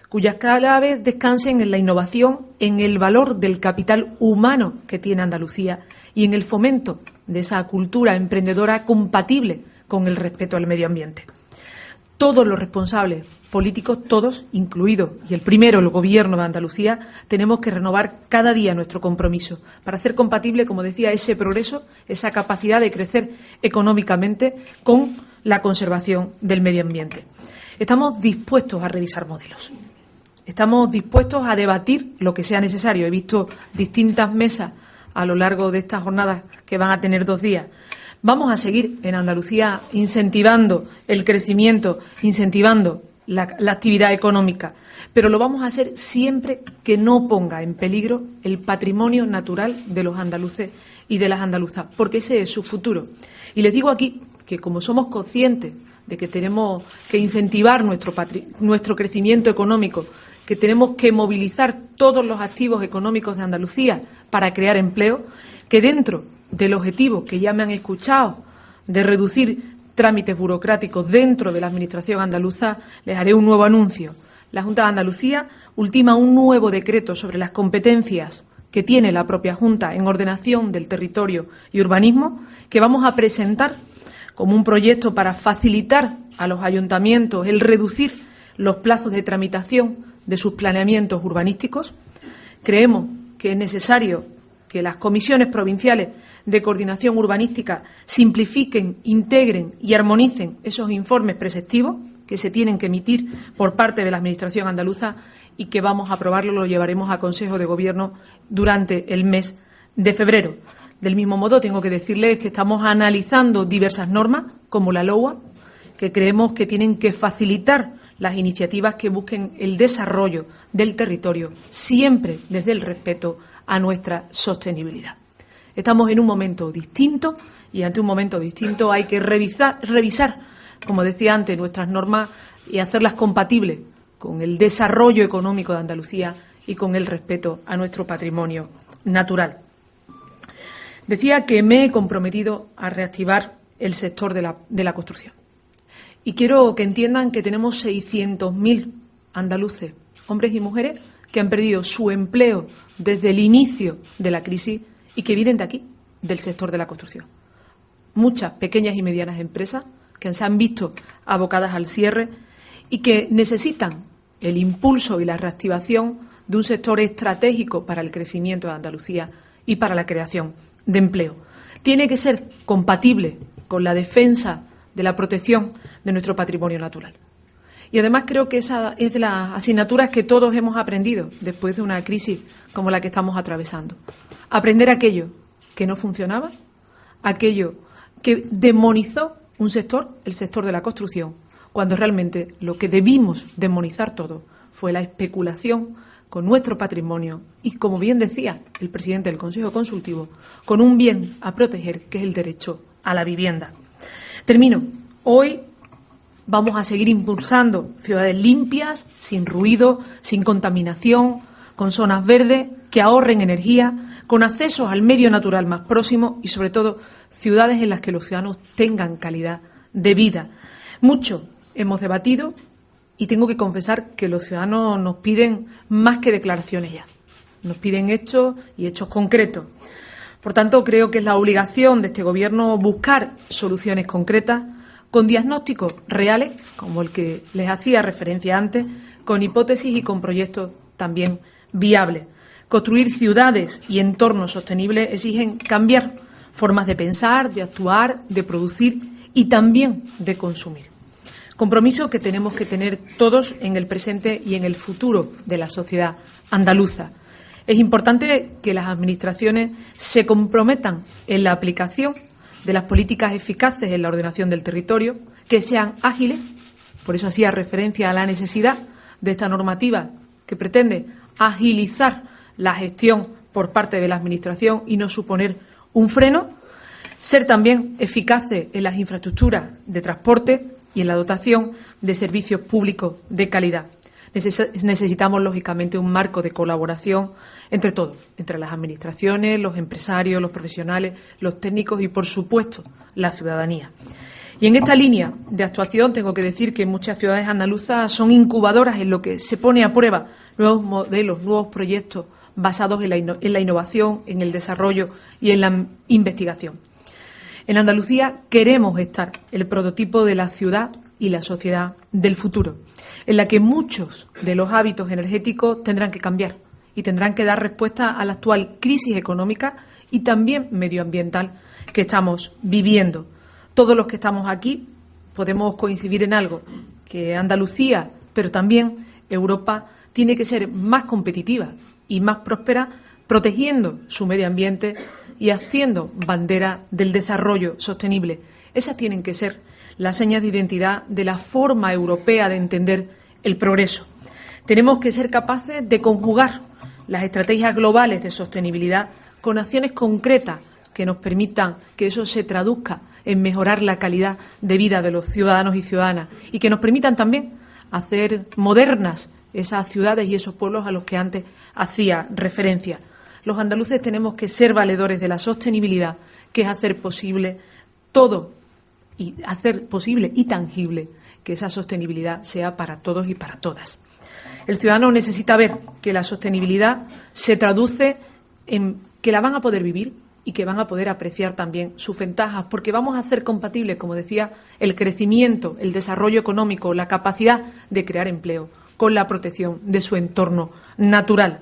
cuyas claves descansen en la innovación, en el valor del capital humano que tiene Andalucía y en el fomento de esa cultura emprendedora compatible con el respeto al medio ambiente. Todos los responsables políticos, todos, incluidos, y el primero, el Gobierno de Andalucía, tenemos que renovar cada día nuestro compromiso para hacer compatible, como decía, ese progreso, esa capacidad de crecer económicamente con la conservación del medio ambiente. Estamos dispuestos a revisar modelos. Estamos dispuestos a debatir lo que sea necesario. He visto distintas mesas a lo largo de estas jornadas que van a tener 2 días. Vamos a seguir en Andalucía incentivando el crecimiento, incentivando la actividad económica, pero lo vamos a hacer siempre que no ponga en peligro el patrimonio natural de los andaluces y de las andaluzas, porque ese es su futuro. Y les digo aquí que, como somos conscientes de que tenemos que incentivar nuestro crecimiento económico, que tenemos que movilizar todos los activos económicos de Andalucía para crear empleo, que dentro del objetivo que ya me han escuchado de reducir trámites burocráticos dentro de la Administración andaluza, les haré un nuevo anuncio. La Junta de Andalucía ultima un nuevo decreto sobre las competencias que tiene la propia Junta en ordenación del territorio y urbanismo, que vamos a presentar como un proyecto para facilitar a los ayuntamientos el reducir los plazos de tramitación de sus planeamientos urbanísticos. Creemos que es necesario que las comisiones provinciales de coordinación urbanística simplifiquen, integren y armonicen esos informes preceptivos que se tienen que emitir por parte de la Administración andaluza y que vamos a aprobarlo, lo llevaremos a Consejo de Gobierno durante el mes de febrero. Del mismo modo, tengo que decirles que estamos analizando diversas normas, como la LOA, que creemos que tienen que facilitar las iniciativas que busquen el desarrollo del territorio, siempre desde el respeto a nuestra sostenibilidad. Estamos en un momento distinto y ante un momento distinto hay que revisar, como decía antes, nuestras normas y hacerlas compatibles con el desarrollo económico de Andalucía y con el respeto a nuestro patrimonio natural. Decía que me he comprometido a reactivar el sector de la construcción. Y quiero que entiendan que tenemos 600.000 andaluces, hombres y mujeres, que han perdido su empleo desde el inicio de la crisis y que vienen de aquí, del sector de la construcción. Muchas pequeñas y medianas empresas que se han visto abocadas al cierre y que necesitan el impulso y la reactivación de un sector estratégico para el crecimiento de Andalucía y para la creación de empleo. Tiene que ser compatible con la defensa de la protección de nuestro patrimonio natural. Y además creo que esa es de las asignaturas que todos hemos aprendido después de una crisis como la que estamos atravesando. Aprender aquello que no funcionaba, aquello que demonizó un sector, el sector de la construcción, cuando realmente lo que debimos demonizar todo fue la especulación con nuestro patrimonio y, como bien decía el presidente del Consejo Consultivo, con un bien a proteger que es el derecho a la vivienda. Termino. Hoy Vamos a seguir impulsando ciudades limpias, sin ruido, sin contaminación, con zonas verdes que ahorren energía, con accesos al medio natural más próximo y, sobre todo, ciudades en las que los ciudadanos tengan calidad de vida. Mucho hemos debatido y tengo que confesar que los ciudadanos nos piden más que declaraciones ya. Nos piden hechos y hechos concretos. Por tanto, creo que es la obligación de este Gobierno buscar soluciones concretas con diagnósticos reales, como el que les hacía referencia antes, con hipótesis y con proyectos también viables. Construir ciudades y entornos sostenibles exigen cambiar formas de pensar, de actuar, de producir y también de consumir. Compromiso que tenemos que tener todos en el presente y en el futuro de la sociedad andaluza. Es importante que las administraciones se comprometan en la aplicación de las políticas eficaces en la ordenación del territorio, que sean ágiles, por eso hacía referencia a la necesidad de esta normativa que pretende agilizar la gestión por parte de la Administración y no suponer un freno, ser también eficaces en las infraestructuras de transporte y en la dotación de servicios públicos de calidad. Necesitamos, lógicamente, un marco de colaboración entre todos, entre las administraciones, los empresarios, los profesionales, los técnicos y, por supuesto, la ciudadanía. Y en esta línea de actuación tengo que decir que muchas ciudades andaluzas son incubadoras en lo que se pone a prueba nuevos modelos, nuevos proyectos basados en la innovación, en el desarrollo y en la investigación. En Andalucía queremos estar el prototipo de la ciudad y la sociedad del futuro, en la que muchos de los hábitos energéticos tendrán que cambiar y tendrán que dar respuesta a la actual crisis económica y también medioambiental que estamos viviendo. Todos los que estamos aquí podemos coincidir en algo, que Andalucía, pero también Europa, tiene que ser más competitiva y más próspera, protegiendo su medio ambiente y haciendo bandera del desarrollo sostenible. Esas tienen que ser las señas de identidad de la forma europea de entender el progreso. Tenemos que ser capaces de conjugar las estrategias globales de sostenibilidad con acciones concretas que nos permitan que eso se traduzca en mejorar la calidad de vida de los ciudadanos y ciudadanas y que nos permitan también hacer modernas esas ciudades y esos pueblos a los que antes hacía referencia. Los andaluces tenemos que ser valedores de la sostenibilidad, que es hacer posible todo y hacer posible y tangible que esa sostenibilidad sea para todos y para todas. El ciudadano necesita ver que la sostenibilidad se traduce en que la van a poder vivir y que van a poder apreciar también sus ventajas, porque vamos a hacer compatible, como decía, el crecimiento, el desarrollo económico, la capacidad de crear empleo con la protección de su entorno natural.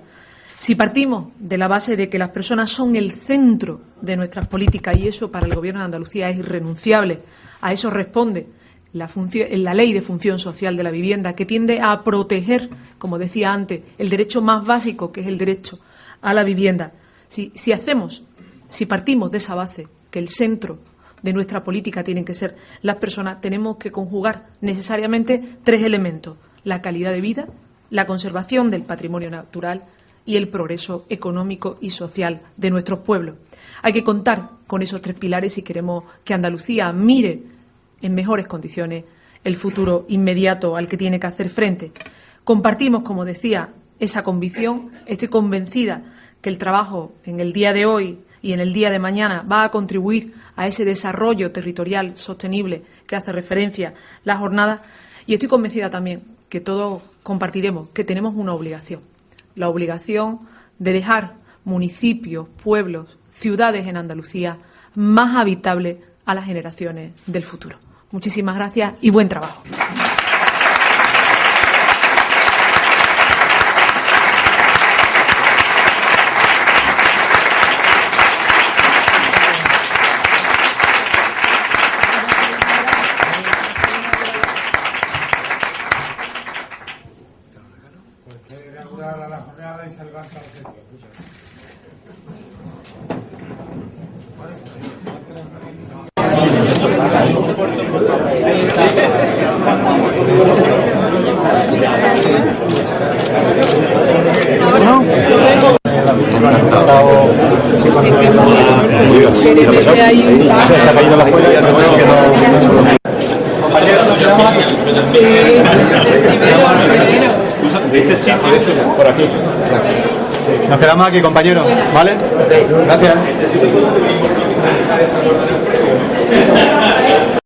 Si partimos de la base de que las personas son el centro de nuestras políticas y eso para el Gobierno de Andalucía es irrenunciable, a eso responde la Ley de Función Social de la Vivienda, que tiende a proteger, como decía antes, el derecho más básico, que es el derecho a la vivienda. Si partimos de esa base, que el centro de nuestra política tienen que ser las personas, tenemos que conjugar necesariamente tres elementos: la calidad de vida, la conservación del patrimonio natural y el progreso económico y social de nuestros pueblos. Hay que contar con esos tres pilares si queremos que Andalucía mire en mejores condiciones el futuro inmediato al que tiene que hacer frente. Compartimos, como decía, esa convicción. Estoy convencida que el trabajo en el día de hoy y en el día de mañana va a contribuir a ese desarrollo territorial sostenible que hace referencia la jornada. Y estoy convencida también que todos compartiremos que tenemos una obligación, la obligación de dejar municipios, pueblos, ciudades en Andalucía más habitables a las generaciones del futuro. Muchísimas gracias y buen trabajo. Compañeros, quedamos aquí. Sí, primero. Por aquí. Nos quedamos aquí, compañeros. ¿Vale? Gracias.